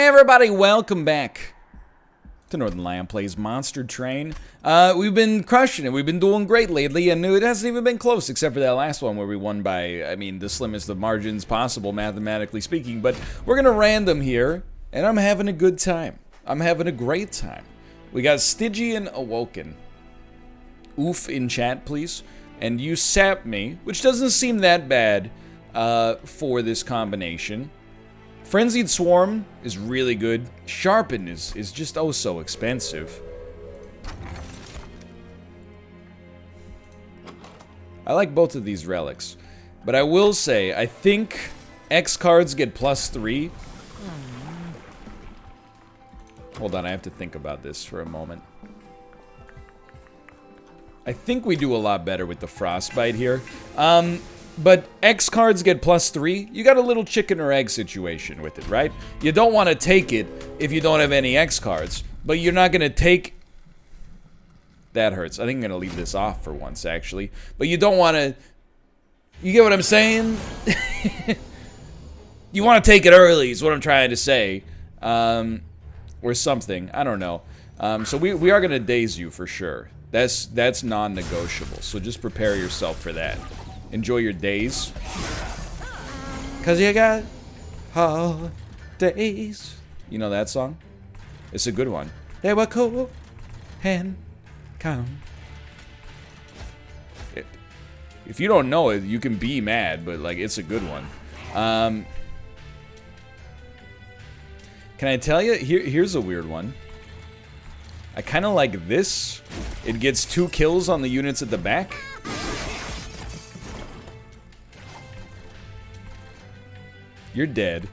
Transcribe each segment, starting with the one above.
Hey everybody, welcome back to Northern Lion Plays Monster Train. We've been crushing it. We've been doing great lately, and it hasn't even been close, except for that last one where we won by, I mean, the slimmest of margins possible, mathematically speaking. But we're gonna random here, and I'm having a good time. I'm having a great time. We got Stygian Awoken. Oof in chat, please. And you sap me, which doesn't seem that bad for this combination. Frenzied Swarm is really good. Sharpen is just oh so expensive. I like both of these relics. But I will say, I think X cards get +3. Hold on, I have to think about this for a moment. I think we do a lot better with the Frostbite here. But X cards get +3. You got a little chicken or egg situation with it, right? You don't want to take it if you don't have any X cards. But you're not going to take... That hurts. I think I'm going to leave this off for once, actually. But you don't want to... You get what I'm saying? You want to take it early is what I'm trying to say. Or something. I don't know. So we are going to daze you for sure. That's non-negotiable. So just prepare yourself for that. Enjoy your days. Cause you got holidays. You know that song? It's a good one. They were cool and calm. If you don't know it, you can be mad, but like it's a good one. Can I tell you? Here's a weird one. I kind of like this. It gets 2 kills on the units at the back. You're dead.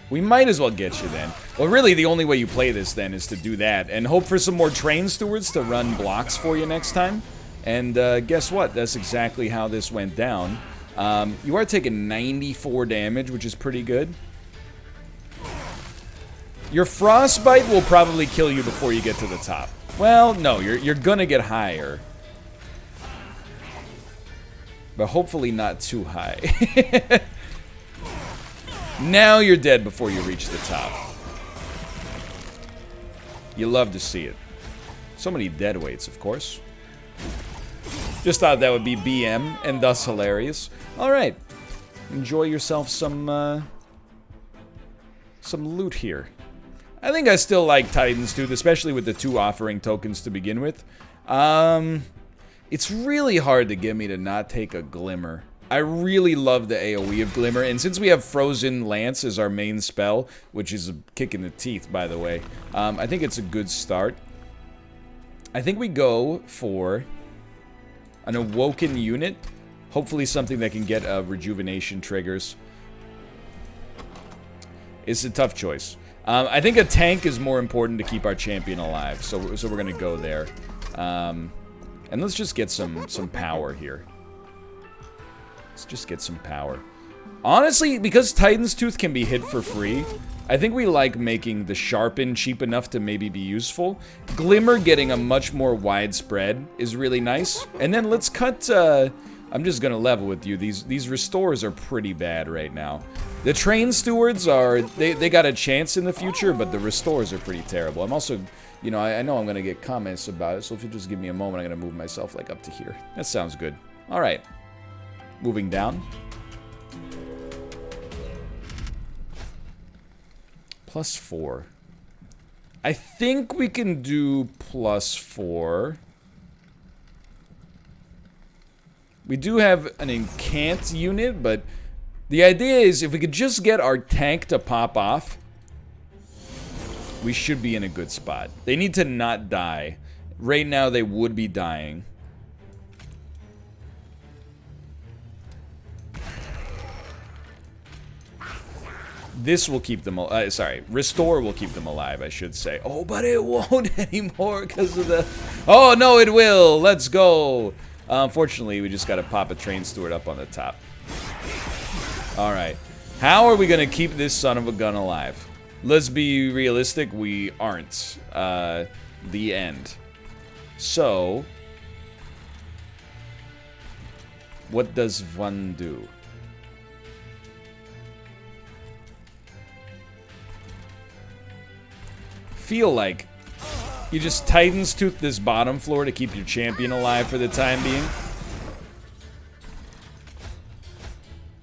We might as well get you then. Well, really, the only way you play this then is to do that and hope for some more train stewards to run blocks for you next time. And guess what? That's exactly how this went down. You are taking 94 damage, which is pretty good. Your Frostbite will probably kill you before you get to the top. Well, no, you're gonna get higher. But hopefully not too high. Now you're dead before you reach the top. You love to see it. So many dead weights, of course. Just thought that would be BM and thus hilarious. Alright. Enjoy yourself some loot here. I think I still like Titans too, especially with the 2 offering tokens to begin with. It's really hard to get me to not take a Glimmer. I really love the AoE of Glimmer, and since we have Frozen Lance as our main spell, which is a kick in the teeth, by the way, I think it's a good start. I think we go for an Awoken unit, hopefully something that can get rejuvenation triggers. It's a tough choice. I think a tank is more important to keep our champion alive, so we're gonna go there. And let's just get some power here. Let's just get some power. Honestly, because Titan's Tooth can be hit for free, I think we like making the Sharpen cheap enough to maybe be useful. Glimmer getting a much more widespread is really nice. And then let's cut, I'm just gonna level with you. These restores are pretty bad right now. The train stewards are, they got a chance in the future, but the restores are pretty terrible. I'm also, you know, I know I'm gonna get comments about it, so if you just give me a moment, I'm gonna move myself like up to here. That sounds good. All right. Moving down. +4. I think we can do +4. We do have an incant unit, but the idea is if we could just get our tank to pop off, we should be in a good spot. They need to not die. Right now, they would be dying. This will keep them, sorry, Restore will keep them alive, I should say. Oh, but it won't anymore because of the... Oh, no, it will. Let's go. Unfortunately, we just got to pop a train steward up on the top. All right. How are we going to keep this son of a gun alive? Let's be realistic. We aren't. The end. So, what does one do? feel like you just Titan's Tooth this bottom floor to keep your champion alive for the time being.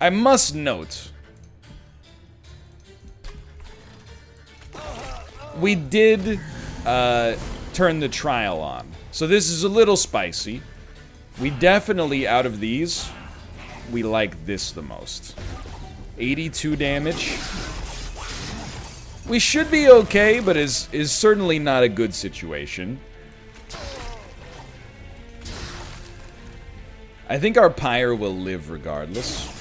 I must note, we did turn the trial on. So this is a little spicy. We definitely, out of these, we like this the most. 82 damage. We should be okay, but is certainly not a good situation. I think our pyre will live regardless.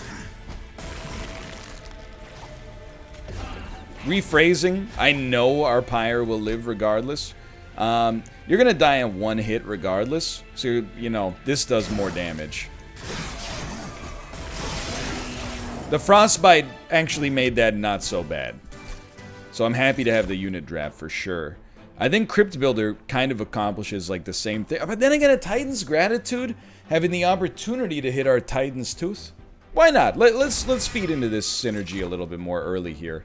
Rephrasing, I know our pyre will live regardless. You're gonna die in one hit regardless, so you know, this does more damage. The frostbite actually made that not so bad. So I'm happy to have the unit draft for sure. I think Crypt Builder kind of accomplishes like the same thing. But then again, a Titan's Gratitude, having the opportunity to hit our Titan's Tooth. Why not? Let's feed into this synergy a little bit more early here.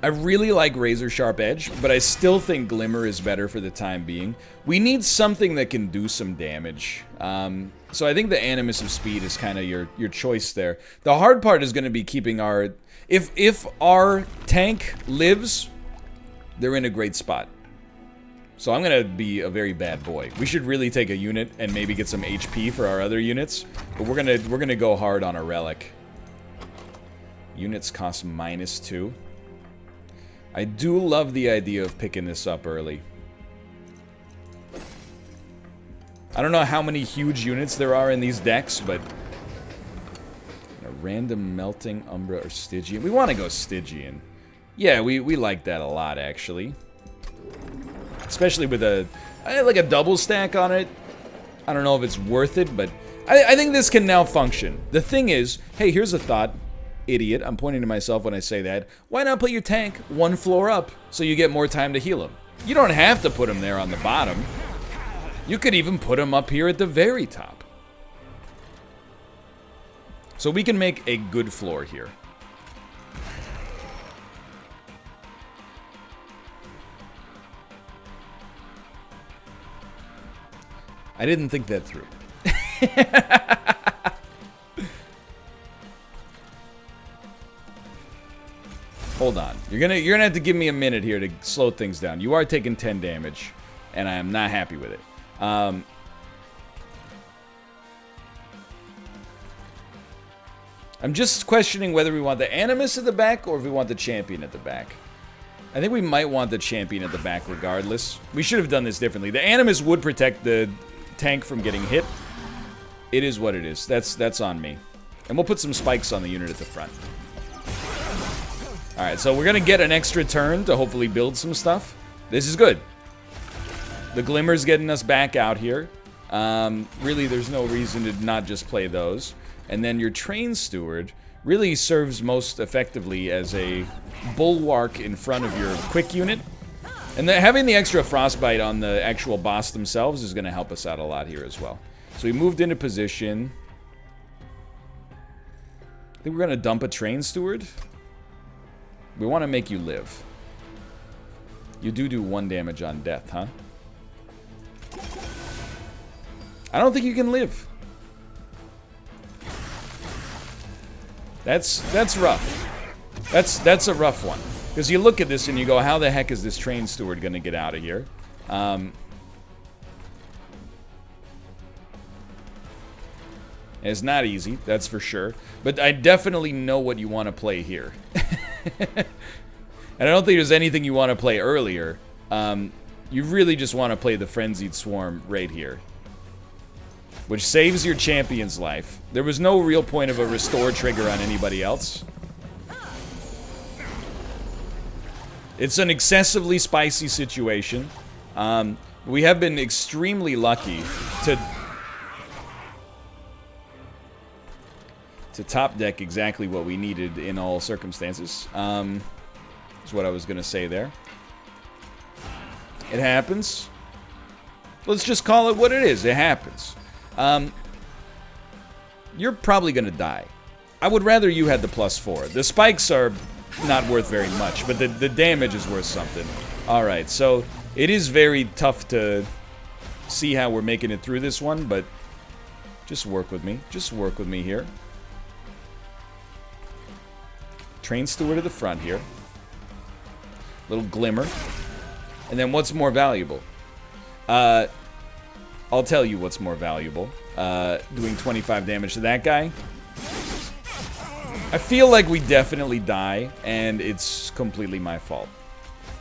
I really like Razor Sharp Edge, but I still think Glimmer is better for the time being. We need something that can do some damage. So I think the Animus of Speed is kind of your choice there. The hard part is going to be keeping our... If our tank lives, they're in a great spot. So I'm going to be a very bad boy. We should really take a unit and maybe get some HP for our other units. But we're gonna go hard on a Relic. Units cost -2. I do love the idea of picking this up early. I don't know how many huge units there are in these decks, but... a random Melting, Umbra, or Stygian. We want to go Stygian. Yeah, we like that a lot, actually. Especially with like a double stack on it. I don't know if it's worth it, but... I think this can now function. The thing is, hey, here's a thought. Idiot, I'm pointing to myself when I say that. Why not put your tank one floor up so you get more time to heal him? You don't have to put him there on the bottom. You could even put him up here at the very top. So we can make a good floor here. I didn't think that through. Hold on. You're gonna have to give me a minute here to slow things down. You are taking 10 damage, and I am not happy with it. I'm just questioning whether we want the Animus at the back or if we want the Champion at the back. I think we might want the Champion at the back regardless. We should have done this differently. The Animus would protect the tank from getting hit. It is what it is. That's on me. And we'll put some spikes on the unit at the front. Alright, so we're gonna get an extra turn to hopefully build some stuff. This is good. The Glimmer's getting us back out here. Really, there's no reason to not just play those. And then your Train Steward really serves most effectively as a bulwark in front of your quick unit. And having the extra frostbite on the actual boss themselves is gonna help us out a lot here as well. So we moved into position. I think we're gonna dump a Train Steward. We want to make you live. You do 1 damage on death, huh? I don't think you can live. That's rough. That's a rough one. Because you look at this and you go, how the heck is this Train Steward going to get out of here? It's not easy, that's for sure. But I definitely know what you want to play here. And I don't think there's anything you want to play earlier. You really just want to play the Frenzied Swarm right here. Which saves your champion's life. There was no real point of a restore trigger on anybody else. It's an excessively spicy situation. We have been extremely lucky to top deck exactly what we needed in all circumstances. Is what I was gonna say there. It happens. Let's just call it what it is. It happens. You're probably gonna die. I would rather you had the +4. The spikes are not worth very much, but the damage is worth something. Alright, so it is very tough to see how we're making it through this one, but just work with me. Just work with me here. Train Steward to the front here. Little Glimmer. And then what's more valuable? I'll tell you what's more valuable. Doing 25 damage to that guy. I feel like we definitely die, and it's completely my fault.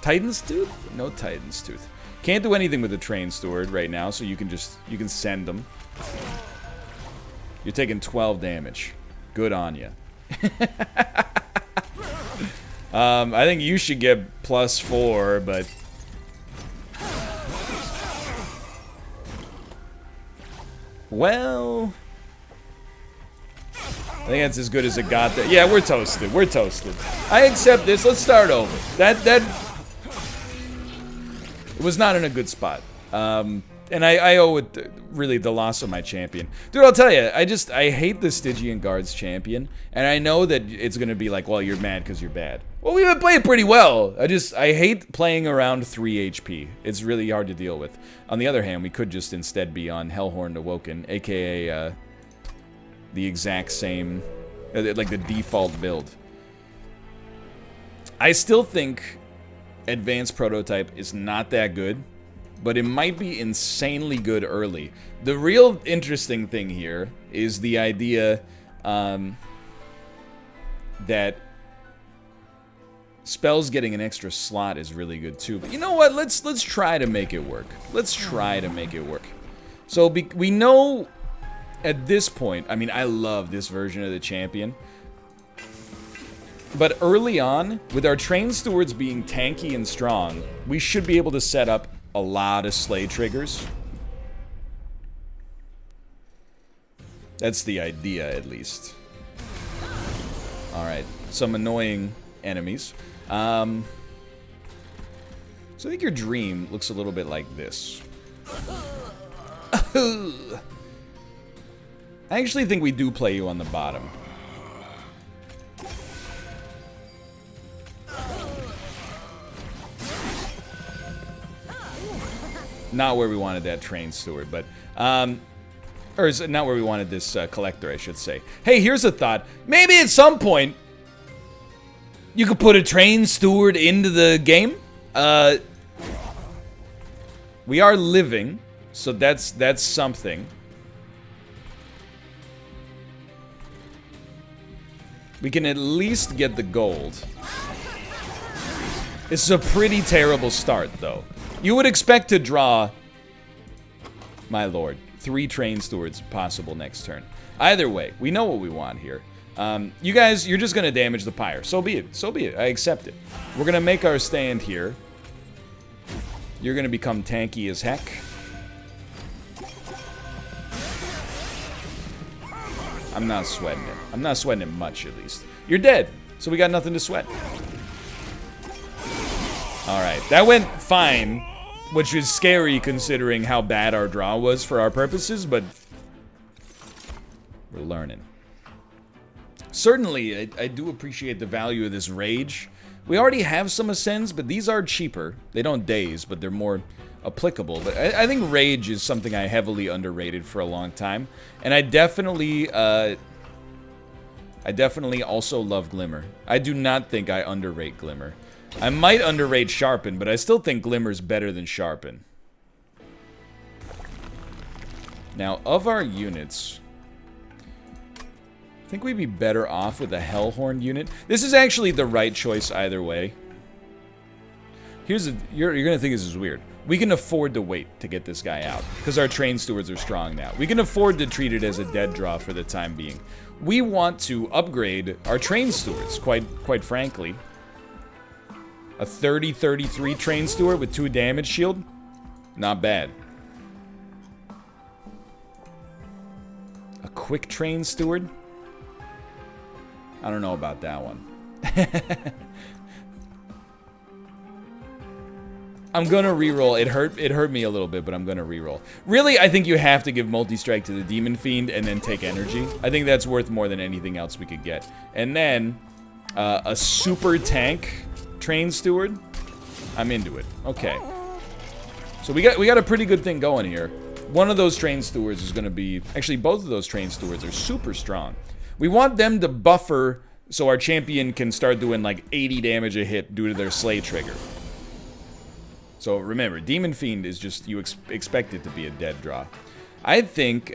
Titan's Tooth? No Titan's Tooth. Can't do anything with the Train Steward right now, so you can send them. You're taking 12 damage. Good on you. I think you should get +4, but... Well... I think that's as good as it got there. Yeah, we're toasted. We're toasted. I accept this. Let's start over. That it was not in a good spot. And I owe it really the loss of my champion. Dude, I'll tell you, I hate the Stygian Guards champion, and I know that it's gonna be like, well, you're mad because you're bad. Well, we've been playing pretty well. I hate playing around 3 HP. It's really hard to deal with. On the other hand, we could just instead be on Hellhorned Awoken, aka the exact same, like the default build. I still think Advanced Prototype is not that good, but it might be insanely good early. The real interesting thing here is the idea that spells getting an extra slot is really good too. But you know what? Let's try to make it work. Let's try to make it work. So we know at this point, I mean, I love this version of the champion. But early on, with our Train Stewards being tanky and strong, we should be able to set up a lot of Slay triggers. That's the idea, at least. Alright, some annoying enemies. So I think your dream looks a little bit like this. I actually think we do play you on the bottom. Not where we wanted that Train Steward, but... or is it not where we wanted this collector, I should say. Hey, here's a thought. Maybe at some point, you could put a Train Steward into the game. We are living, so that's something. We can at least get the gold. This is a pretty terrible start, though. You would expect to draw, my lord, 3 Train Stewards possible next turn. Either way, we know what we want here. You guys, you're just going to damage the pyre. So be it. So be it. I accept it. We're going to make our stand here. You're going to become tanky as heck. I'm not sweating it. I'm not sweating it much, at least. You're dead, so we got nothing to sweat. Alright, that went fine, which is scary considering how bad our draw was for our purposes, but we're learning. Certainly, I do appreciate the value of this Rage. We already have some Ascends, but these are cheaper. They don't daze, but they're more applicable. But I think Rage is something I heavily underrated for a long time. And I definitely also love Glimmer. I do not think I underrate Glimmer. I might underrate Sharpen, but I still think Glimmer's better than Sharpen. Now, of our units, I think we'd be better off with a Hellhorned unit. This is actually the right choice either way. You're gonna think this is weird. We can afford to wait to get this guy out, because our Train Stewards are strong now. We can afford to treat it as a dead draw for the time being. We want to upgrade our Train Stewards, quite frankly. A 30-33 Train Steward with 2 damage shield? Not bad. A quick Train Steward? I don't know about that one. I'm gonna reroll. It hurt me a little bit, but I'm gonna reroll. Really, I think you have to give multi-strike to the Demon Fiend and then take energy. I think that's worth more than anything else we could get. And then A super tank train steward. I'm into it. Okay. So we got a pretty good thing going here. One of those train stewards is going to be... Actually, both of those train stewards are super strong. We want them to buffer so our champion can start doing like 80 damage a hit due to their Slay trigger. So remember, Demon Fiend is just... You expect it to be a dead draw. I think...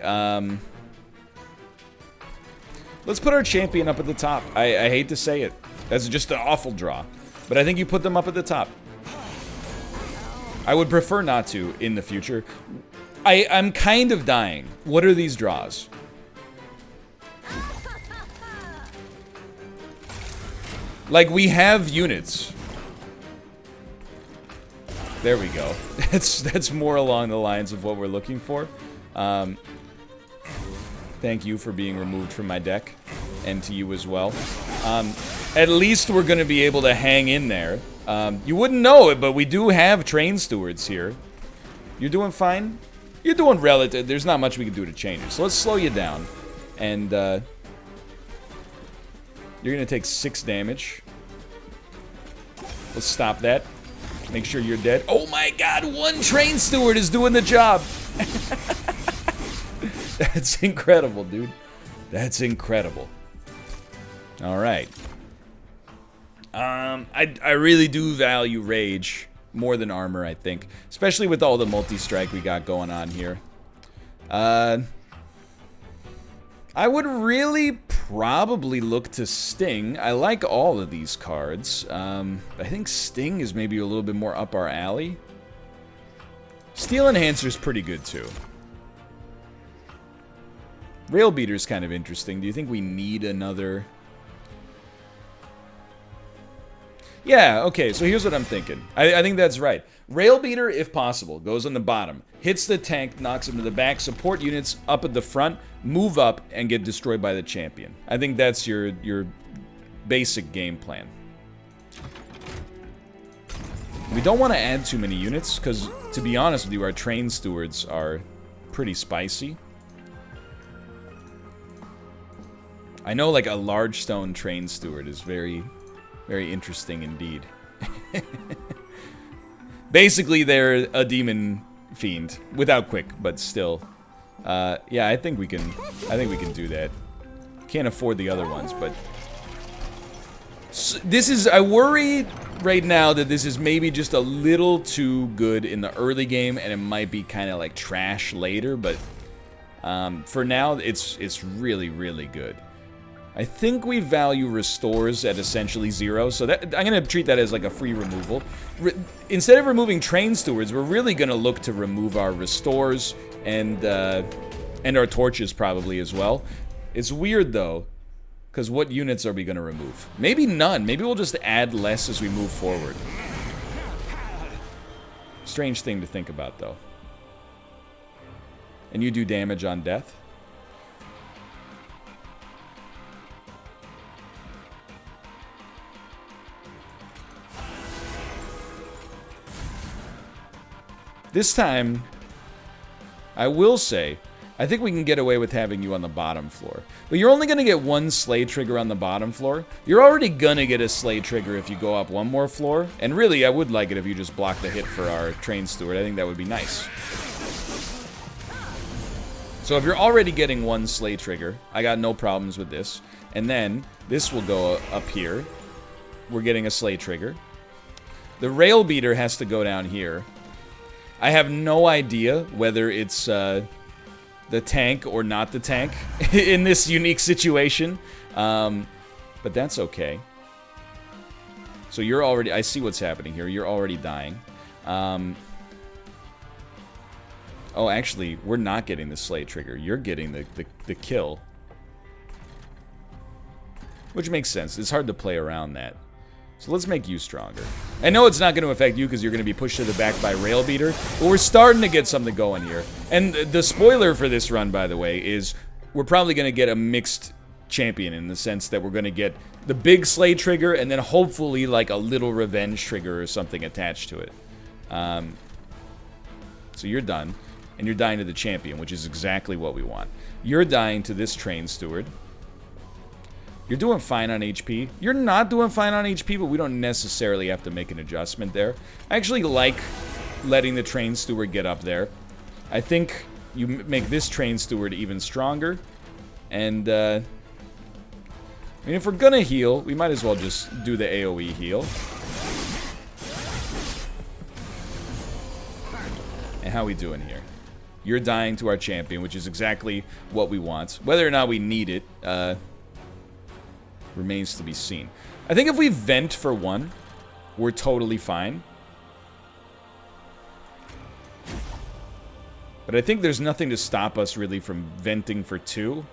let's put our champion up at the top. I hate to say it. That's just an awful draw. But I think you put them up at the top. I would prefer not to in the future. I'm kind of dying. What are these draws? Like, we have units. There we go. That's more along the lines of what we're looking for. Thank you for being removed from my deck. And to you as well. At least we're going to be able to hang in there. You wouldn't know it, but we do have train stewards here. You're doing fine? You're doing relative. There's not much we can do to change it. So let's slow you down. And, you're gonna take 6 damage. Let's stop that. Make sure you're dead. Oh my god, 1 train steward is doing the job! That's incredible, dude. That's incredible. Alright. I really do value rage more than armor, I think. Especially with all the multi-strike we got going on here. I would really probably look to Sting. I like all of these cards. I think Sting is maybe a little bit more up our alley. Steel Enhancer's pretty good too. Rail Beater's kind of interesting. Do you think we need another... Yeah, okay, so here's what I'm thinking. I think that's right. Rail Beater, if possible, goes on the bottom, hits the tank, knocks him to the back, support units up at the front, move up, and get destroyed by the champion. I think that's your basic game plan. We don't want to add too many units, because, to be honest with you, our train stewards are pretty spicy. I know, like, a large stone train steward is very... very interesting indeed. Basically, they're a demon fiend without quick, but still. Yeah, I think we can do that. Can't afford the other ones, but this is... I worry right now that this is maybe just a little too good in the early game, and it might be kind of like trash later. But for now, it's really, really good. I think we value restores at essentially 0, so that I'm going to treat that as like a free removal. Instead of removing train stewards, we're really going to look to remove our restores and our torches probably as well. It's weird though, because what units are we going to remove? Maybe none. Maybe we'll just add less as we move forward. Strange thing to think about though. And you do damage on death? This time, I will say, I think we can get away with having you on the bottom floor. But you're only going to get 1 Slay trigger on the bottom floor. You're already going to get a Slay trigger if you go up 1 more floor. And really, I would like it if you just block the hit for our train steward. I think that would be nice. So if you're already getting 1 Slay trigger, I got no problems with this. And then, this will go up here. We're getting a Slay trigger. The Rail Beater has to go down here. I have no idea whether it's the tank or not the tank in this unique situation, but that's okay. So you're already... I see what's happening here. You're already dying. Oh, actually, we're not getting the Slay trigger. You're getting the kill. Which makes sense. It's hard to play around that. So let's make you stronger. I know it's not going to affect you because you're going to be pushed to the back by Rail Beater, but we're starting to get something going here. And the spoiler for this run, by the way, is we're probably going to get a mixed champion in the sense that we're going to get the big Slay trigger and then hopefully like a little revenge trigger or something attached to it. So you're done, and you're dying to the champion, which is exactly what we want. You're dying to this train steward. You're doing fine on HP. You're not doing fine on HP, but we don't necessarily have to make an adjustment there. I actually like letting the Train Steward get up there. I think you make this Train Steward even stronger. And, I mean, if we're gonna heal, we might as well just do the AoE heal. And how we doing here? You're dying to our champion, which is exactly what we want. Whether or not we need it, remains to be seen. I think if we vent for 1, we're totally fine. But I think there's nothing to stop us really from venting for 2.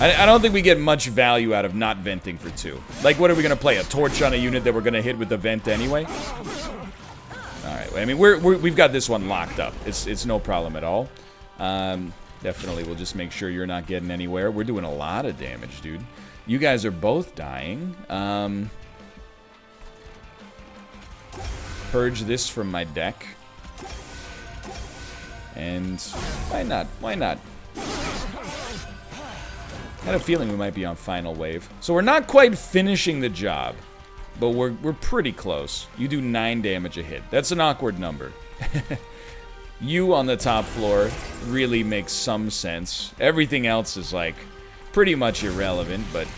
I don't think we get much value out of not venting for 2. Like, what are we going to play? A torch on a unit that we're going to hit with the vent anyway? Alright, I mean, we've got this one locked up. It's no problem at all. Definitely, we'll just make sure you're not getting anywhere. We're doing a lot of damage, dude. You guys are both dying. Purge this from my deck. And why not? Why not? I had a feeling we might be on final wave. So we're not quite finishing the job, but we're pretty close. You do 9 damage a hit. That's an awkward number. You on the top floor really makes some sense. Everything else is, like, pretty much irrelevant, but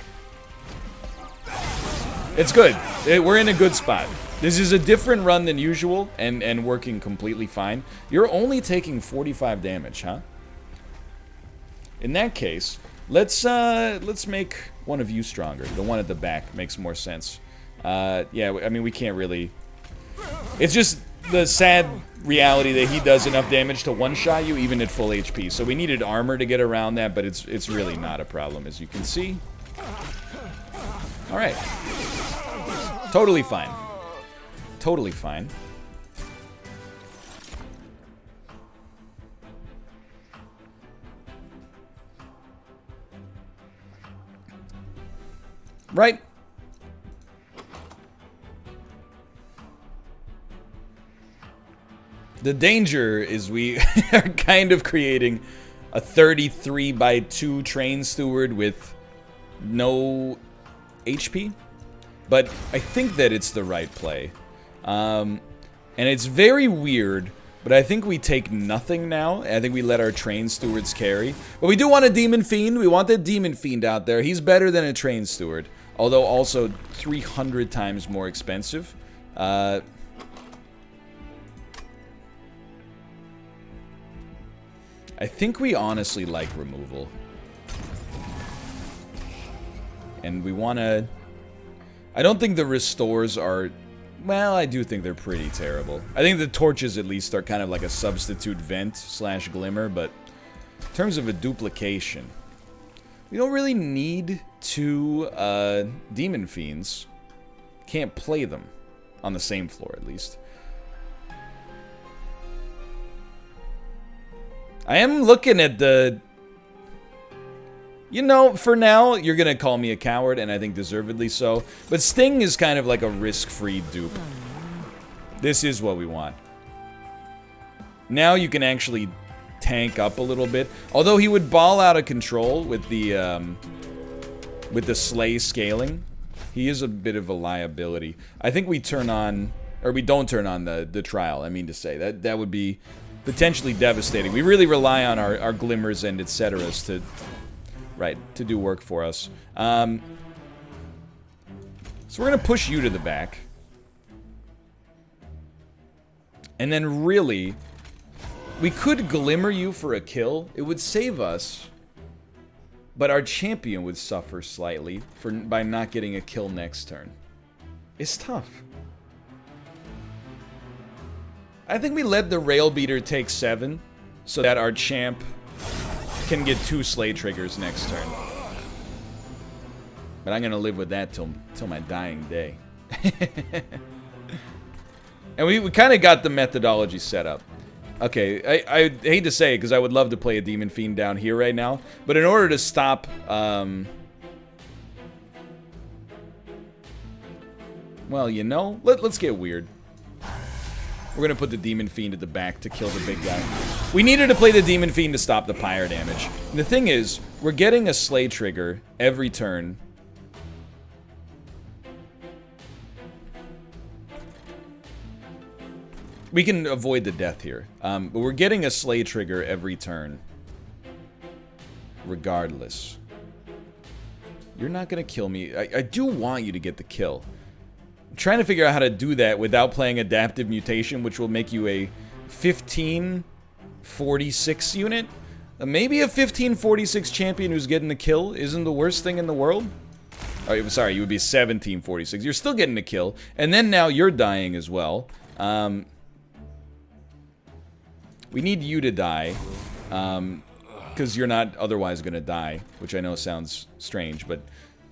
it's good. We're in a good spot. This is a different run than usual, and working completely fine. You're only taking 45 damage, huh? In that case, let's make one of you stronger. The one at the back makes more sense. Yeah, I mean, we can't really... It's just the sad reality that he does enough damage to one-shot you even at full HP. So we needed armor to get around that, but it's really not a problem, as you can see. Alright. Totally fine. Totally fine. Right. The danger is we are kind of creating a 33/2 Train Steward with no HP. But I think that it's the right play. And it's very weird, but I think we take nothing now. I think we let our Train Stewards carry. But we do want a Demon Fiend. We want that Demon Fiend out there. He's better than a Train Steward, although also 300 times more expensive. I think we honestly like removal. And we want to... I don't think the restores are... Well, I do think they're pretty terrible. I think the torches, at least, are kind of like a substitute vent / glimmer, but in terms of a duplication, we don't really need 2 Demon Fiends. Can't play them on the same floor, at least. I am looking at the... You know, for now, you're gonna call me a coward, and I think deservedly so. But Sting is kind of like a risk-free dupe. This is what we want. Now you can actually tank up a little bit. Although he would ball out of control with the Slay scaling. He is a bit of a liability. I think we turn on... Or we don't turn on the trial, I mean to say. That would be potentially devastating. We really rely on our glimmers and etceteras to... Right, to do work for us. So we're going to push you to the back. And then really, we could glimmer you for a kill. It would save us. But our champion would suffer slightly by not getting a kill next turn. It's tough. I think we let the Rail Beater take 7 so that our champ can get 2 Slay triggers next turn. But I'm gonna live with that till my dying day. And we kind of got the methodology set up. Okay, I hate to say it because I would love to play a Demon Fiend down here right now, but in order to stop... well, you know, let's get weird. We're going to put the Demon Fiend at the back to kill the big guy. We needed to play the Demon Fiend to stop the pyre damage. And the thing is, we're getting a Slay trigger every turn. We can avoid the death here. But we're getting a Slay trigger every turn. Regardless. You're not going to kill me. I do want you to get the kill. I'm trying to figure out how to do that without playing Adaptive Mutation, which will make you a 1546 unit. Maybe a 1546 champion who's getting the kill isn't the worst thing in the world. Oh, sorry, you would be 1746. You're still getting the kill. And then now you're dying as well. We need you to die. Because you're not otherwise going to die. Which I know sounds strange, but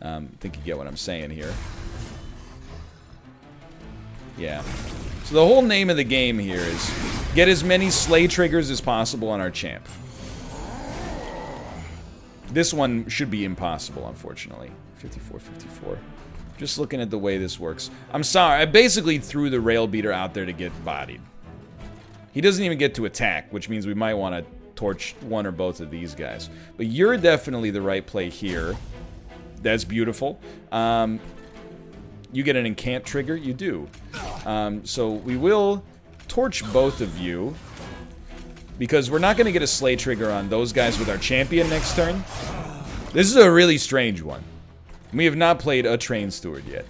I think you get what I'm saying here. Yeah. So the whole name of the game here is get as many Slay triggers as possible on our champ. This one should be impossible, unfortunately. 54. Just looking at the way this works. I'm sorry, I basically threw the rail beater out there to get bodied. He doesn't even get to attack, which means we might want to torch one or both of these guys. But you're definitely the right play here. That's beautiful. You get an incant trigger? You do. So we will torch both of you. Because we're not going to get a Slay trigger on those guys with our champion next turn. This is a really strange one. We have not played a Train Steward yet.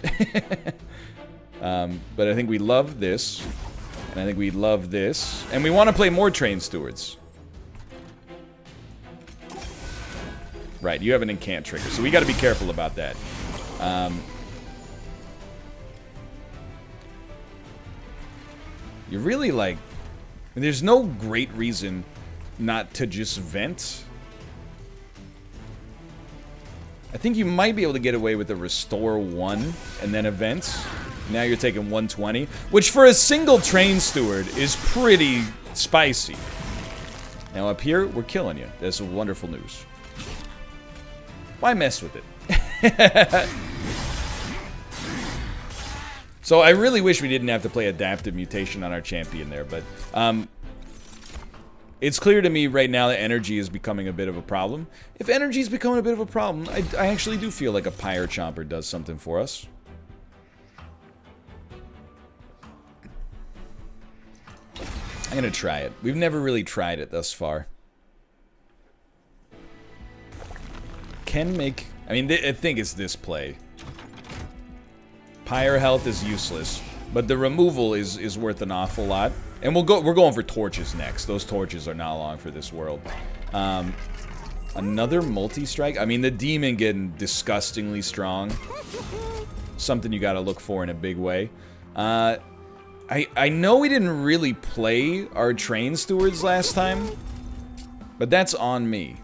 But I think we love this. And I think we love this. And we want to play more Train Stewards. Right, you have an incant trigger. So we got to be careful about that. You're really like... There's no great reason not to just vent. I think you might be able to get away with a restore 1 and then a vent. Now you're taking 120, which for a single Train Steward is pretty spicy. Now up here, we're killing you. That's wonderful news. Why mess with it? So I really wish we didn't have to play Adaptive Mutation on our champion there, but it's clear to me right now that energy is becoming a bit of a problem. If energy is becoming a bit of a problem, I actually do feel like a Pyre Chomper does something for us. I'm gonna try it. We've never really tried it thus far. Can make... I mean, I think it's this play. Pyre health is useless, but the removal is worth an awful lot. And we're going for torches next. Those torches are not long for this world. Another multi-strike? I mean, the demon getting disgustingly strong. Something you gotta look for in a big way. I know we didn't really play our Train Stewards last time, but that's on me.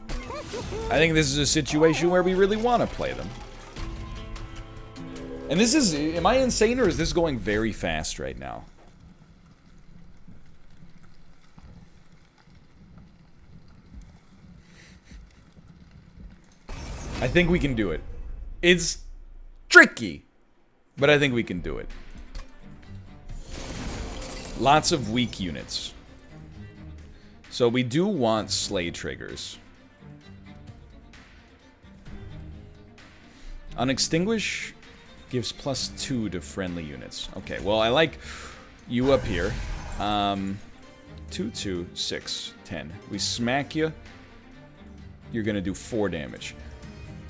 I think this is a situation where we really want to play them. And this is... Am I insane or is this going very fast right now? I think we can do it. It's tricky, but I think we can do it. Lots of weak units. So we do want Slay triggers. Unextinguish gives +2 to friendly units. Okay, well, I like you up here. 2, 2, 6, 10. We smack you. You're gonna do 4 damage.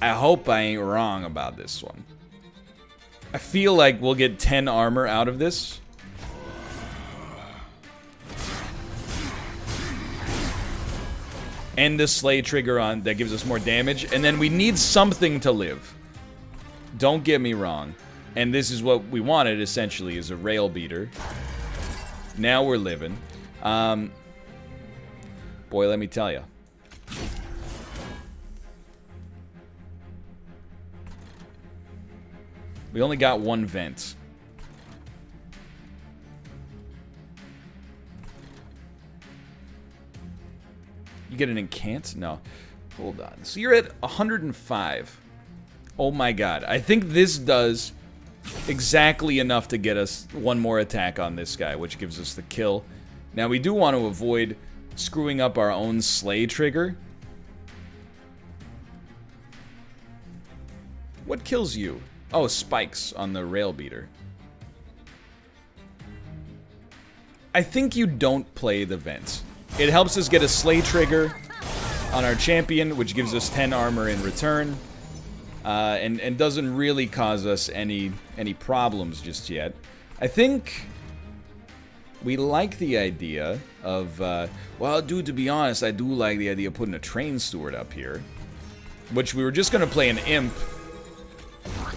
I hope I ain't wrong about this one. I feel like we'll get 10 armor out of this. And the Slay trigger on that gives us more damage. And then we need something to live. Don't get me wrong. And this is what we wanted, essentially, is a rail beater. Now we're living. Boy, let me tell you. We only got 1 vent. You get an incant? No. Hold on. So you're at 105. Oh my god. I think this does exactly enough to get us one more attack on this guy, which gives us the kill. Now, we do want to avoid screwing up our own Slay trigger. What kills you? Oh, spikes on the rail beater. I think you don't play the vent. It helps us get a Slay trigger on our champion, which gives us 10 armor in return. And doesn't really cause us any problems just yet. I think we like the idea of, well, dude, to be honest, I do like the idea of putting a train steward up here. Which we were just going to play an imp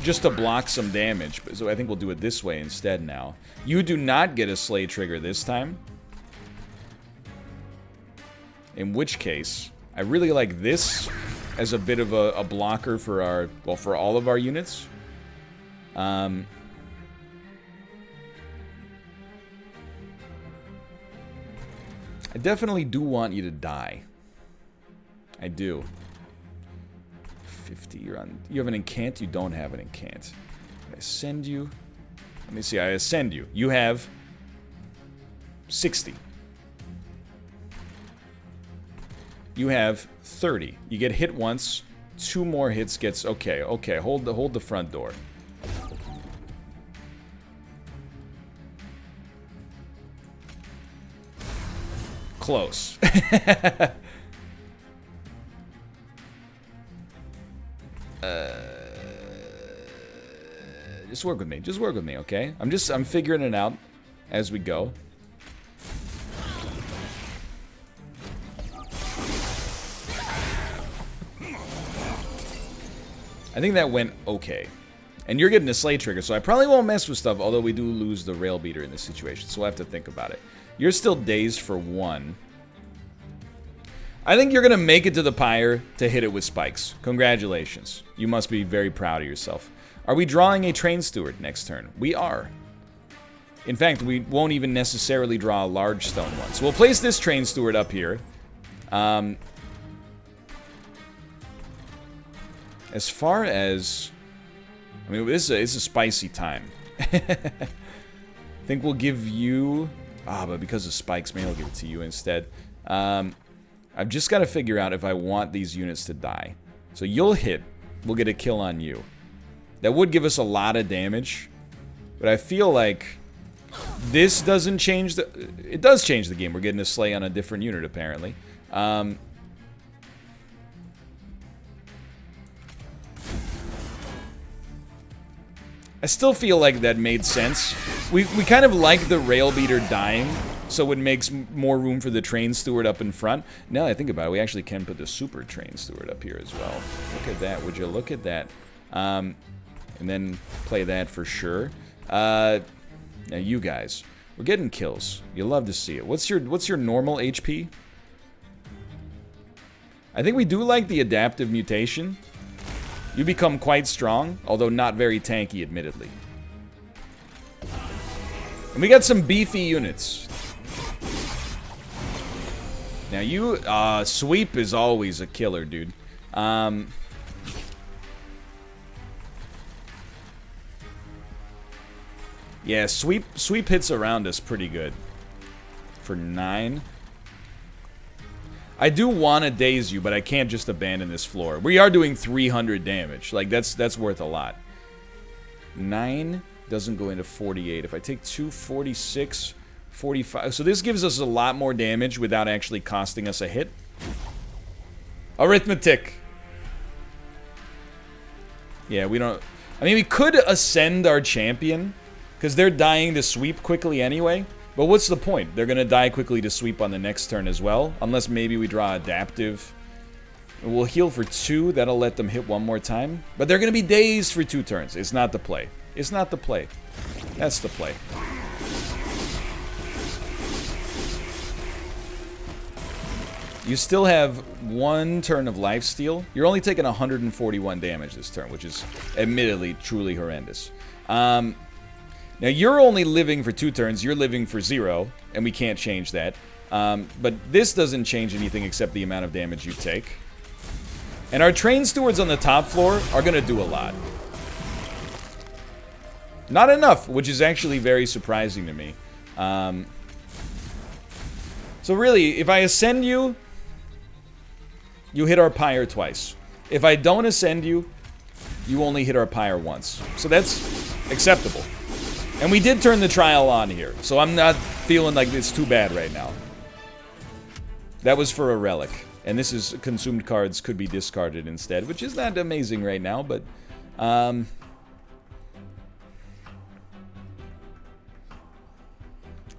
just to block some damage. So I think we'll do it this way instead now. You do not get a Slay trigger this time. In which case, I really like this as a bit of a blocker for our, well, for all of our units. I definitely do want you to die. I do. 50, you're on. You have an incant, you don't have an incant. I ascend you. Let me see, I ascend you. You have 60. You have 30. You get hit once. 2 more hits gets... Okay, okay. Hold the front door. Close. Just work with me. Just work with me, okay? I'm figuring it out as we go. I think that went okay. And you're getting a Slay trigger, so I probably won't mess with stuff, although we do lose the rail beater in this situation, so we'll have to think about it. You're still dazed for 1. I think you're going to make it to the pyre to hit it with spikes. Congratulations. You must be very proud of yourself. Are we drawing a train steward next turn? We are. In fact, we won't even necessarily draw a large stone one. So we'll place this train steward up here. As far as... I mean, it's a spicy time. I think we'll give you... but because of spikes, maybe I'll give it to you instead. I've just got to figure out if I want these units to die. So you'll hit. We'll get a kill on you. That would give us a lot of damage. But I feel like this doesn't change the... It does change the game. We're getting a Slay on a different unit, apparently. I still feel like that made sense. We kind of like the rail beater dying, so it makes more room for the train steward up in front. Now that I think about it, we actually can put the super train steward up here as well. Look at that, would you look at that? And then play that for sure. Now you guys, we're getting kills. You love to see it. What's your normal HP? I think we do like the adaptive mutation. You become quite strong, although not very tanky, admittedly. And we got some beefy units. Now you, sweep is always a killer, dude. Yeah, sweep hits around us pretty good. For 9. I do want to daze you, but I can't just abandon this floor. We are doing 300 damage. Like, that's worth a lot. 9 doesn't go into 48. If I take 2, 46, 45. So this gives us a lot more damage without actually costing us a hit. Arithmetic. Yeah, we don't... I mean, we could ascend our champion, because they're dying to sweep quickly anyway. But what's the point? They're going to die quickly to sweep on the next turn as well. Unless maybe we draw adaptive. We'll heal for 2. That'll let them hit 1 more time. But they're going to be dazed for 2 turns. It's not the play. It's not the play. That's the play. You still have 1 turn of lifesteal. You're only taking 141 damage this turn, which is admittedly truly horrendous. Now, you're only living for 2 turns. You're living for 0, and we can't change that. But this doesn't change anything except the amount of damage you take. And our train stewards on the top floor are going to do a lot. Not enough, which is actually very surprising to me. So really, if I ascend you, you hit our pyre twice. If I don't ascend you, you only hit our pyre once. So that's acceptable. And we did turn the trial on here, so I'm not feeling like it's too bad right now. That was for a relic. And this is consumed cards could be discarded instead, which is not amazing right now, but...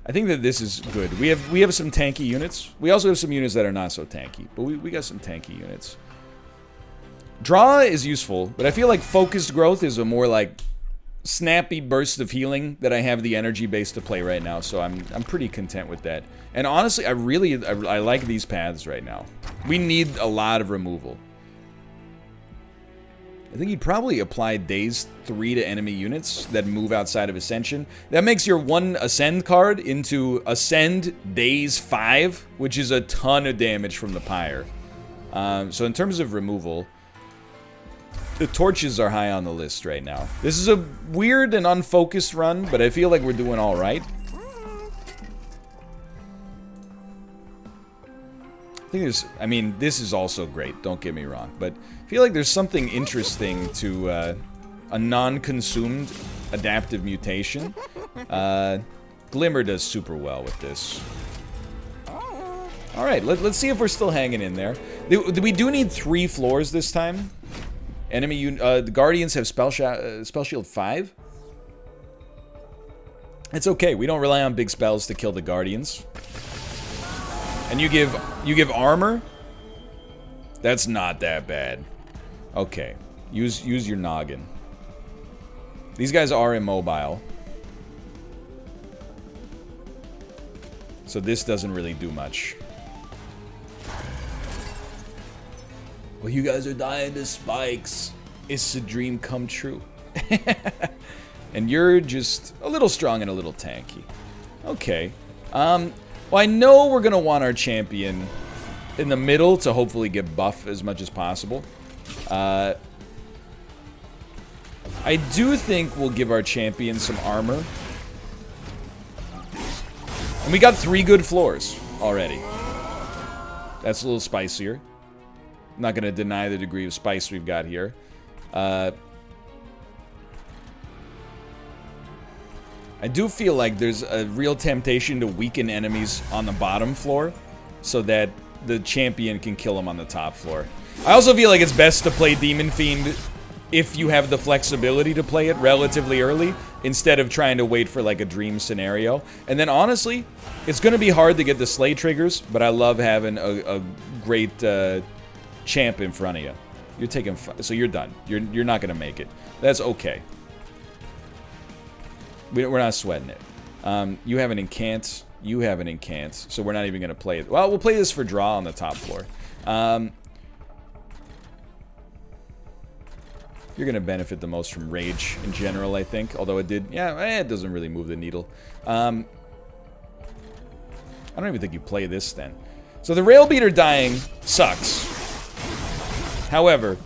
I think that this is good. We have some tanky units. We also have some units that are not so tanky, but we got some tanky units. Draw is useful, but I feel like focused growth is a more like snappy burst of healing that I have the energy base to play right now, so I'm pretty content with that. And honestly, I like these paths right now. We need a lot of removal. I think he'd probably apply Daze 3 to enemy units that move outside of Ascension. That makes your one Ascend card into Ascend Daze 5, which is a ton of damage from the Pyre. So in terms of removal, the torches are high on the list right now. This is a weird and unfocused run, but I feel like we're doing all right. I mean, this is also great, don't get me wrong, but I feel like there's something interesting to a non-consumed adaptive mutation. Glimmer does super well with this. Alright, let's see if we're still hanging in there. We do need 3 floors this time. The Guardians have Spell Shield 5. It's okay, we don't rely on big spells to kill the Guardians. And you give armor? That's not that bad. Okay. Use your noggin. These guys are immobile. So this doesn't really do much. Well, you guys are dying to spikes. It's a dream come true. And you're just a little strong and a little tanky. Okay. Well, I know we're going to want our champion in the middle to hopefully get buff as much as possible. I do think we'll give our champion some armor. And we got 3 good floors already. That's a little spicier. I'm not going to deny the degree of spice we've got here. I do feel like there's a real temptation to weaken enemies on the bottom floor so that the champion can kill them on the top floor. I also feel like it's best to play Demon Fiend if you have the flexibility to play it relatively early instead of trying to wait for like a dream scenario. And then honestly, it's going to be hard to get the Slay triggers, but I love having a great champ in front of you. You're taking... So you're done. You're not going to make it. That's okay. We're not sweating it. You have an incant. You have an incant. So we're not even going to play it. Well, we'll play this for draw on the top floor. You're going to benefit the most from Rage in general, I think. Although it did... Yeah, it doesn't really move the needle. I don't even think you play this then. So the Rail Beater dying sucks. However,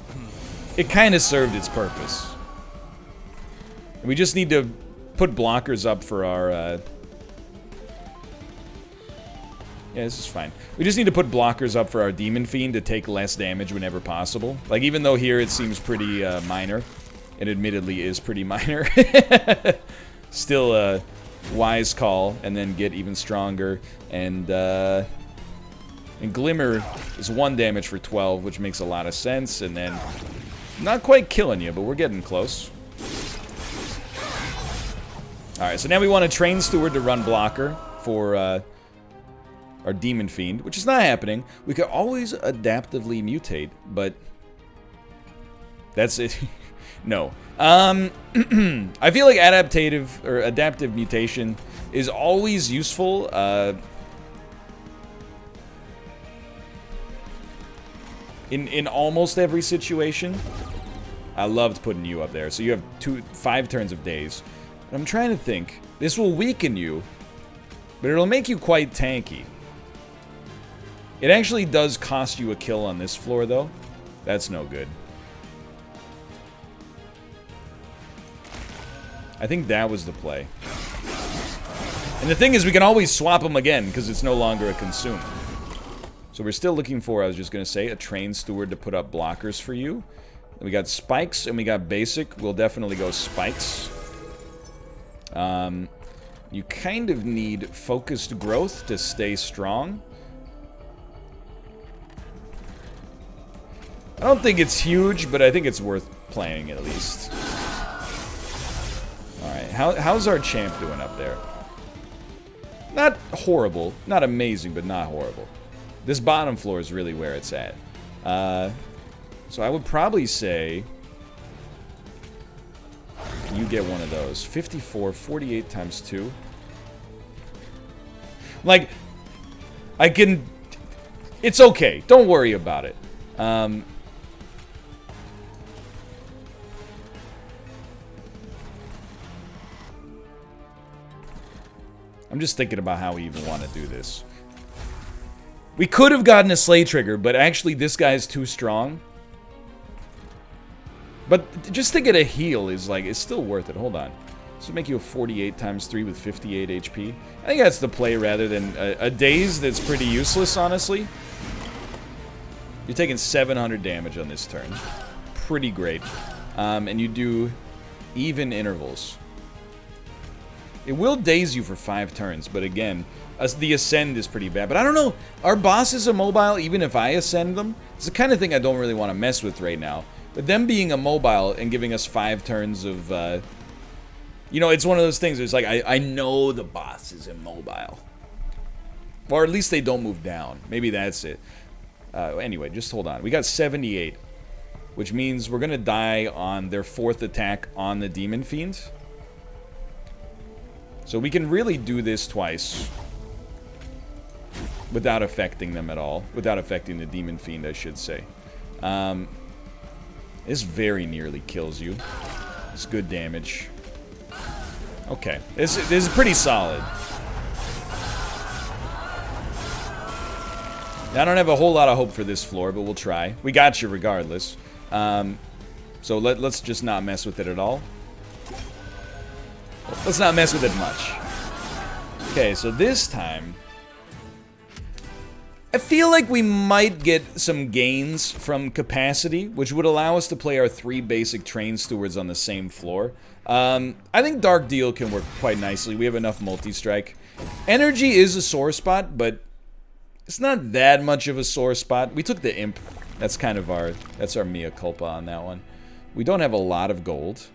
it kind of served its purpose. We just need to put blockers up for our... Yeah, this is fine. We just need to put blockers up for our Demon Fiend to take less damage whenever possible. Like, even though here it seems pretty minor, it admittedly is pretty minor. Still a wise call, and then get even stronger. And Glimmer is 1 damage for 12, which makes a lot of sense. And then, not quite killing you, but we're getting close. Alright, so now we want a Train Steward to run blocker for our Demon Fiend, which is not happening. We could always adaptively mutate, but that's it. No. I feel like adaptive mutation is always useful. In almost every situation. I loved putting you up there. So you have 5 turns of days. I'm trying to think. This will weaken you, but it'll make you quite tanky. It actually does cost you a kill on this floor, though. That's no good. I think that was the play. And the thing is, we can always swap them again, because it's no longer a consume. So we're still looking for, I was just going to say, a trained steward to put up blockers for you. We got spikes, and we got basic. We'll definitely go spikes. You kind of need focused growth to stay strong. I don't think it's huge, but I think it's worth playing at least. Alright, how's our champ doing up there? Not horrible. Not amazing, but not horrible. This bottom floor is really where it's at. So I would probably say you get one of those. 54, 48 times 2. Like, I can... It's okay. Don't worry about it. I'm just thinking about how we even want to do this. We could have gotten a Slay trigger, but actually this guy is too strong. But just to get a heal is like, it's still worth it. Hold on. This would make you a 48 times 3 with 58 HP. I think that's the play rather than a daze that's pretty useless, honestly. You're taking 700 damage on this turn. Pretty great. And you do even intervals. It will daze you for 5 turns, but again, the ascend is pretty bad. But I don't know, our bosses are mobile even if I ascend them? It's the kind of thing I don't really want to mess with right now. But them being immobile and giving us 5 turns of, you know, it's one of those things. It's like, I know the boss is immobile. Or at least they don't move down. Maybe that's it. Anyway, just hold on. We got 78, which means we're going to die on their 4th attack on the Demon Fiend. So we can really do this twice without affecting them at all. Without affecting the Demon Fiend, I should say. This very nearly kills you. It's good damage. Okay. This is pretty solid. Now, I don't have a whole lot of hope for this floor, but we'll try. We got you regardless. So let's just not mess with it at all. Let's not mess with it much. Okay, so this time... I feel like we might get some gains from capacity, which would allow us to play our 3 basic train stewards on the same floor. I think Dark Deal can work quite nicely. We have enough multi-strike. Energy is a sore spot, but it's not that much of a sore spot. We took the Imp. That's kind of that's our mea culpa on that one. We don't have a lot of gold.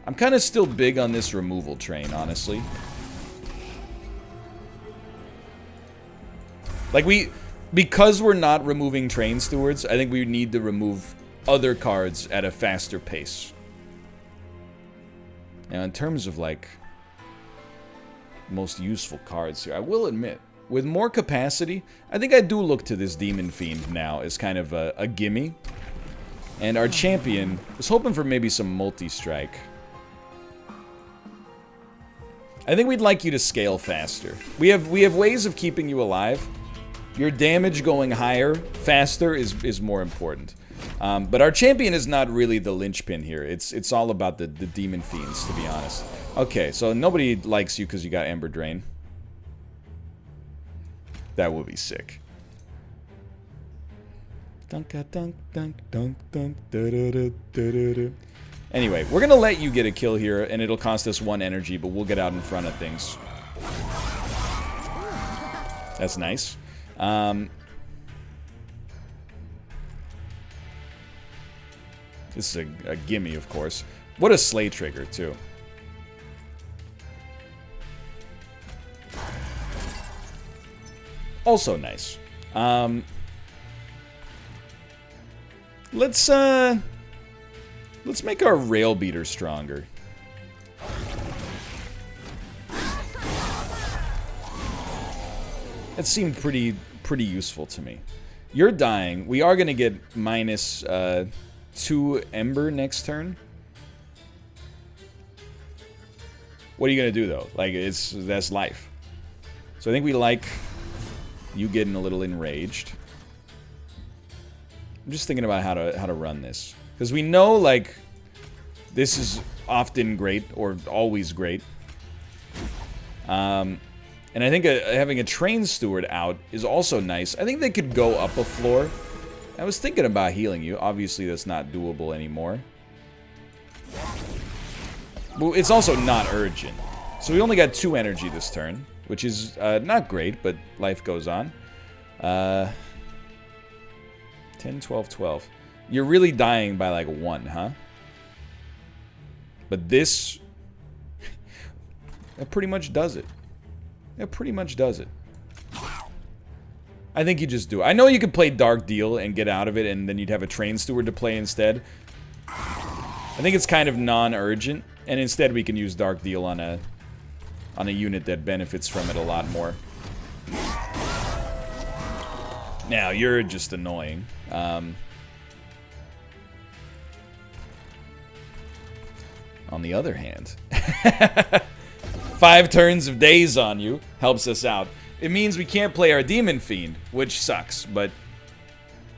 I'm kind of still big on this removal train, honestly. Like, because we're not removing train stewards, I think we need to remove other cards at a faster pace. Now, in terms of, like, most useful cards here, I will admit, with more capacity, I think I do look to this Demon Fiend now as kind of a gimme. And our champion is hoping for maybe some multi-strike. I think we'd like you to scale faster. We have ways of keeping you alive. Your damage going higher, faster, is more important. But our champion is not really the linchpin here. It's all about the Demon Fiends, to be honest. Okay, so nobody likes you because you got Ember Drain. That would be sick. Anyway, we're gonna let you get a kill here, and it'll cost us 1 energy, but we'll get out in front of things. That's nice. This is a gimme, of course. What a Slay trigger, too. Also nice. Let's make our Rail Beater stronger. That seemed pretty useful to me. You're dying. We are gonna get minus 2 Ember next turn. What are you gonna do though? Like, that's life. So I think we like you getting a little enraged. I'm just thinking about how to run this, because we know, like, this is often great, or always great. And I think having a train steward out is also nice. I think they could go up a floor. I was thinking about healing you. Obviously, that's not doable anymore. Well, it's also not urgent. So we only got 2 energy this turn, which is not great, but life goes on. 10, 12, 12. You're really dying by like 1, huh? But this... that pretty much does it. That pretty much does it. I think you just do it. I know you could play Dark Deal and get out of it, and then you'd have a Train Steward to play instead. I think it's kind of non-urgent, and instead we can use Dark Deal on a unit that benefits from it a lot more. Now, you're just annoying. On the other hand, 5 turns of days on you helps us out. It means we can't play our Demon Fiend, which sucks, but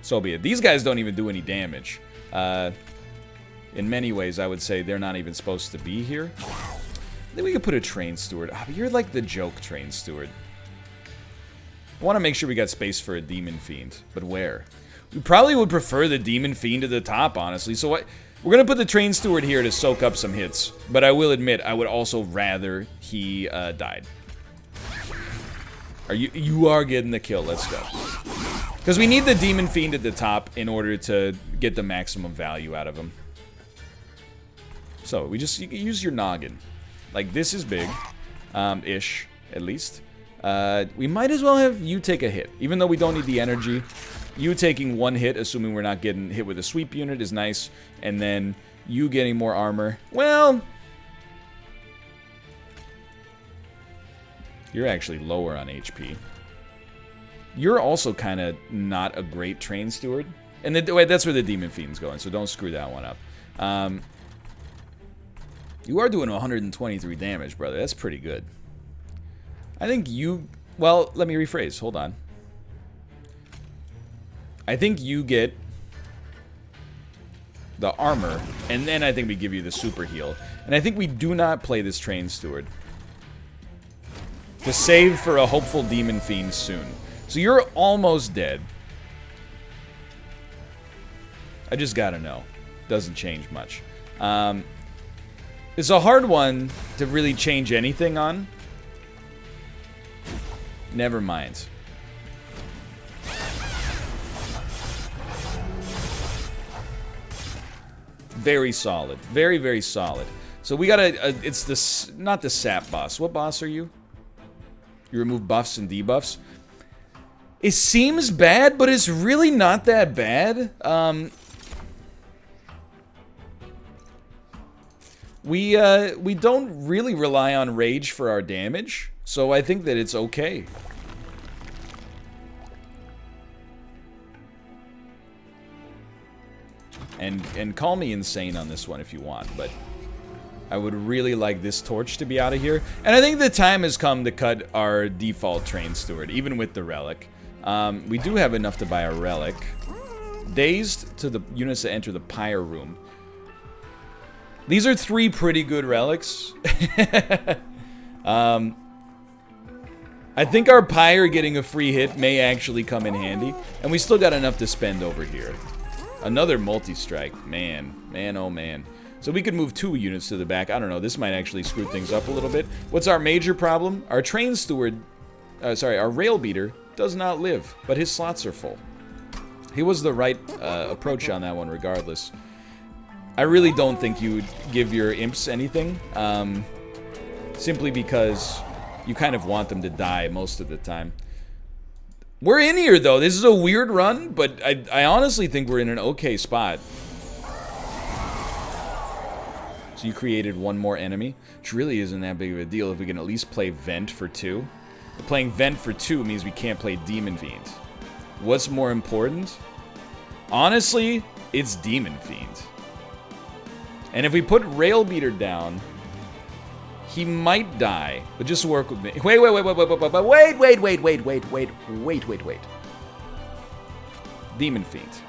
so be it. These guys don't even do any damage. In many ways, I would say they're not even supposed to be here. Then we could put a Train Steward. Oh, but you're like the joke Train Steward. I want to make sure we got space for a Demon Fiend, but where? We probably would prefer the Demon Fiend to the top, honestly. So what? We're going to put the Train Steward here to soak up some hits. But I will admit, I would also rather he died. You are getting the kill. Let's go. Because we need the Demon Fiend at the top in order to get the maximum value out of him. So, you can use your noggin. Like, this is big. Ish, at least. We might as well have you take a hit. Even though we don't need the energy. You taking 1 hit, assuming we're not getting hit with a sweep unit, is nice. And then you getting more armor. Well, you're actually lower on HP. You're also kind of not a great Train Steward. And wait, that's where the Demon Fiend's going, so don't screw that one up. You are doing 123 damage, brother. That's pretty good. I think you... Well, let me rephrase. Hold on. I think you get the armor, and then I think we give you the super heal. And I think we do not play this Train Steward. To save for a hopeful Demon Fiend soon. So you're almost dead. I just gotta know. Doesn't change much. It's a hard one to really change anything on. Never mind. Very solid. Very, very solid. So we gotta... it's this... Not the sap boss. What boss are you? You remove buffs and debuffs. It seems bad, but it's really not that bad. We don't really rely on rage for our damage, so I think that it's okay. And call me insane on this one if you want, but I would really like this torch to be out of here. And I think the time has come to cut our default Train Steward, even with the relic. We do have enough to buy a relic. Dazed to the units that enter the pyre room. These are 3 pretty good relics. I think our pyre getting a free hit may actually come in handy. And we still got enough to spend over here. Another multi-strike. Man. Man, oh man. So we could move 2 units to the back. I don't know. This might actually screw things up a little bit. What's our major problem? Our Train Steward... our Rail Beater does not live, but his slots are full. He was the right approach on that one regardless. I really don't think you would give your imps anything. Simply because you kind of want them to die most of the time. We're in here, though. This is a weird run, but I honestly think we're in an okay spot. So you created 1 more enemy, which really isn't that big of a deal if we can at least play Vent for 2. But playing Vent for 2 means we can't play Demon Fiend. What's more important? Honestly, it's Demon Fiend. And if we put Rail Beater down, he might die. But just work with me. Wait. Demon Fiend.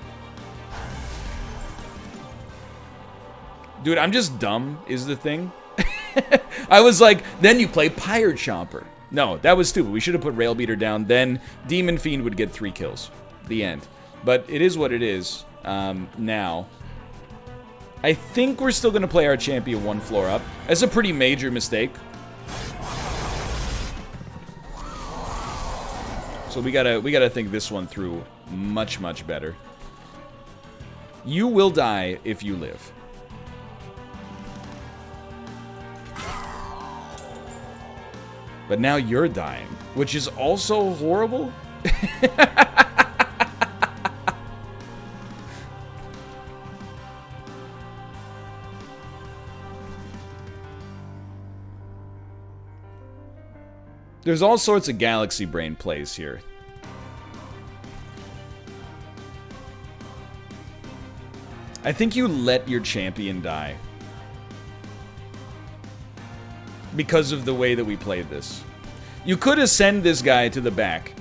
Dude, I'm just dumb, is the thing. I was like, then you play Pyre Chomper. No, that was stupid. We should have put Rail Beater down. Then Demon Fiend would get 3 kills. The end. But it is what it is. Now, I think we're still going to play our champion 1 floor up. That's a pretty major mistake. So we gotta think this one through much, much better. You will die if you live. But now you're dying, which is also horrible. There's all sorts of galaxy brain plays here. I think you let your champion die. Because of the way that we played this. You could ascend this guy to the back.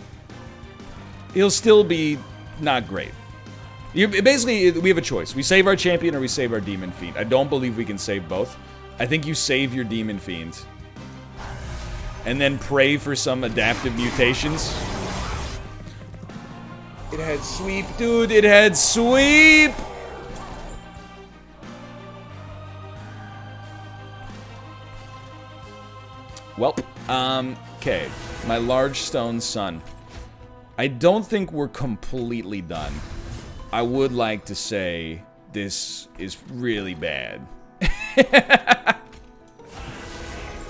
He'll still be not great. Basically, we have a choice. We save our champion or we save our Demon Fiend. I don't believe we can save both. I think you save your Demon Fiend. And then pray for some adaptive mutations. It had sweep, dude. It had sweep! Well, okay. My large stone sun. I don't think we're completely done. I would like to say this is really bad.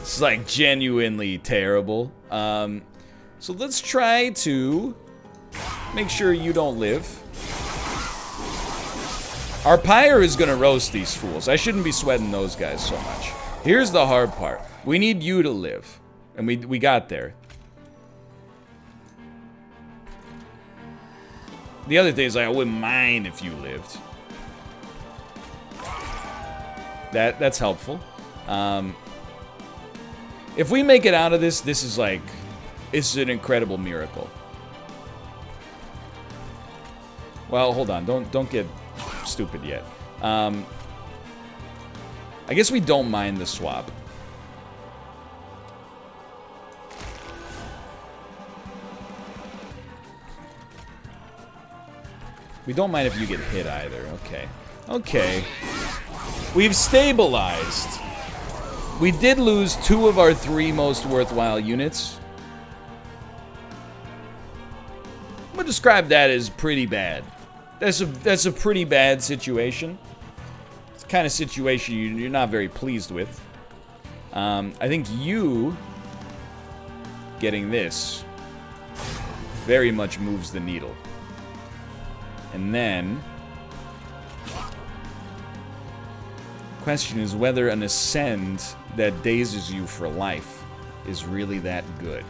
It's like genuinely terrible. So let's try to make sure you don't live. Our Pyre is gonna roast these fools. I shouldn't be sweating those guys so much. Here's the hard part. We need you to live. And we got there. The other thing is, like, I wouldn't mind if you lived. That's helpful. If we make it out of this, this is like... It's an incredible miracle. Well, hold on. Don't get stupid yet. I guess we don't mind the swap. We don't mind if you get hit either. Okay. Okay. We've stabilized. We did lose 2 of our 3 most worthwhile units. I'm gonna describe that as pretty bad. That's a pretty bad situation. It's the kind of situation you're not very pleased with. I think you getting this very much moves the needle. And then, question is whether an ascend that dazes you for life is really that good.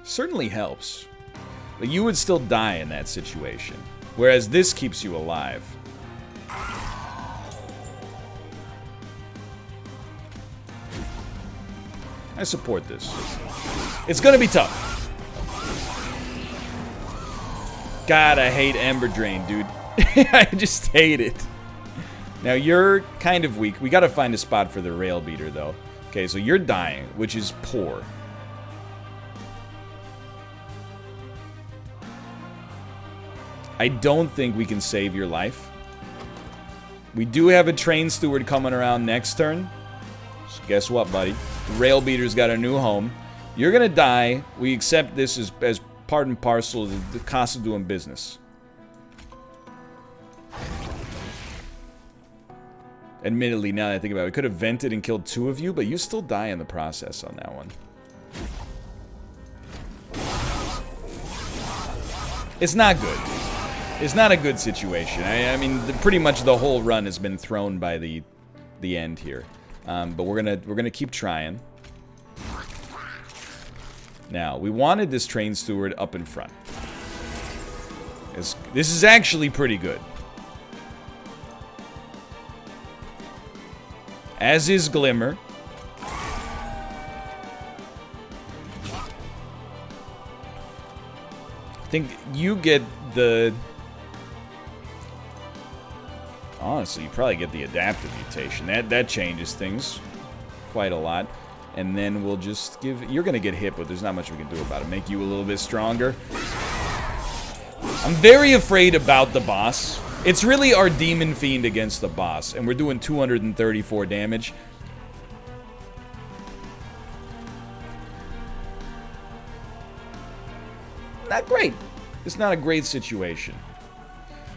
Certainly helps, but you would still die in that situation, whereas this keeps you alive. I support this. It's gonna be tough. God, I hate Ember Drain, dude. I just hate it. Now, you're kind of weak. We gotta find a spot for the Rail Beater, though. Okay, so you're dying, which is poor. I don't think we can save your life. We do have a Train Steward coming around next turn. So guess what, buddy? The Rail Beater's got a new home. You're gonna die. We accept this as part and parcel of the cost of doing business. Admittedly, now that I think about it, we could have vented and killed 2 of you, but you still die in the process on that one. It's not good. It's not a good situation. I mean, pretty much the whole run has been thrown by the end here. But we're gonna keep trying. Now, we wanted this Train Steward up in front. This is actually pretty good. As is Glimmer. I think you get the Honestly, you probably get the adaptive mutation. That changes things quite a lot. And then we'll just give... You're going to get hit, but there's not much we can do about it. Make you a little bit stronger. I'm very afraid about the boss. It's really our Demon Fiend against the boss. And we're doing 234 damage. Not great. It's not a great situation.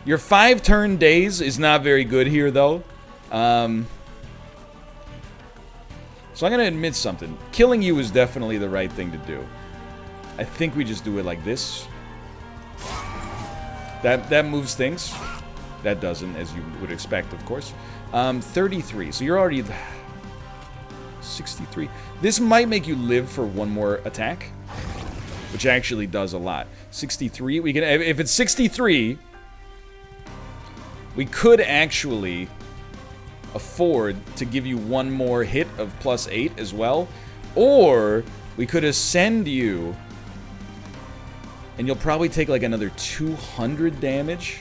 Your 5-turn days is not very good here, though. So I'm going to admit something. Killing you is definitely the right thing to do. I think we just do it like this. That moves things. That doesn't, as you would expect, of course. 33. So you're already... 63. This might make you live for one more attack. Which actually does a lot. 63. We can... If it's 63... We could actually... afford to give you one more hit of +8 as well, or we could ascend you and you'll probably take like another 200 damage.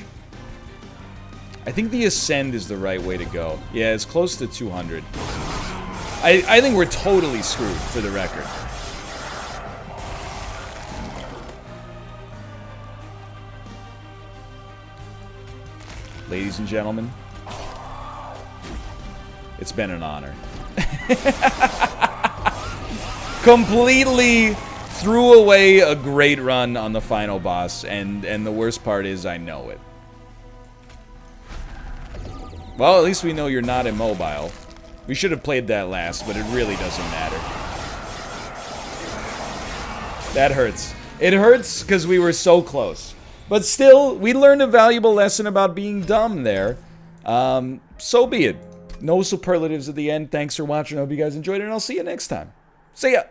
I think the ascend is the right way to go. Yeah, it's close to 200. I think we're totally screwed, for the record. Ladies and gentlemen, it's been an honor. Completely threw away a great run on the final boss, and the worst part is I know it. Well, at least we know you're not immobile. We should have played that last, but it really doesn't matter. That hurts. It hurts because we were so close. But still, we learned a valuable lesson about being dumb there. So be it. No superlatives at the end. Thanks for watching. I hope you guys enjoyed it, and I'll see you next time. See ya!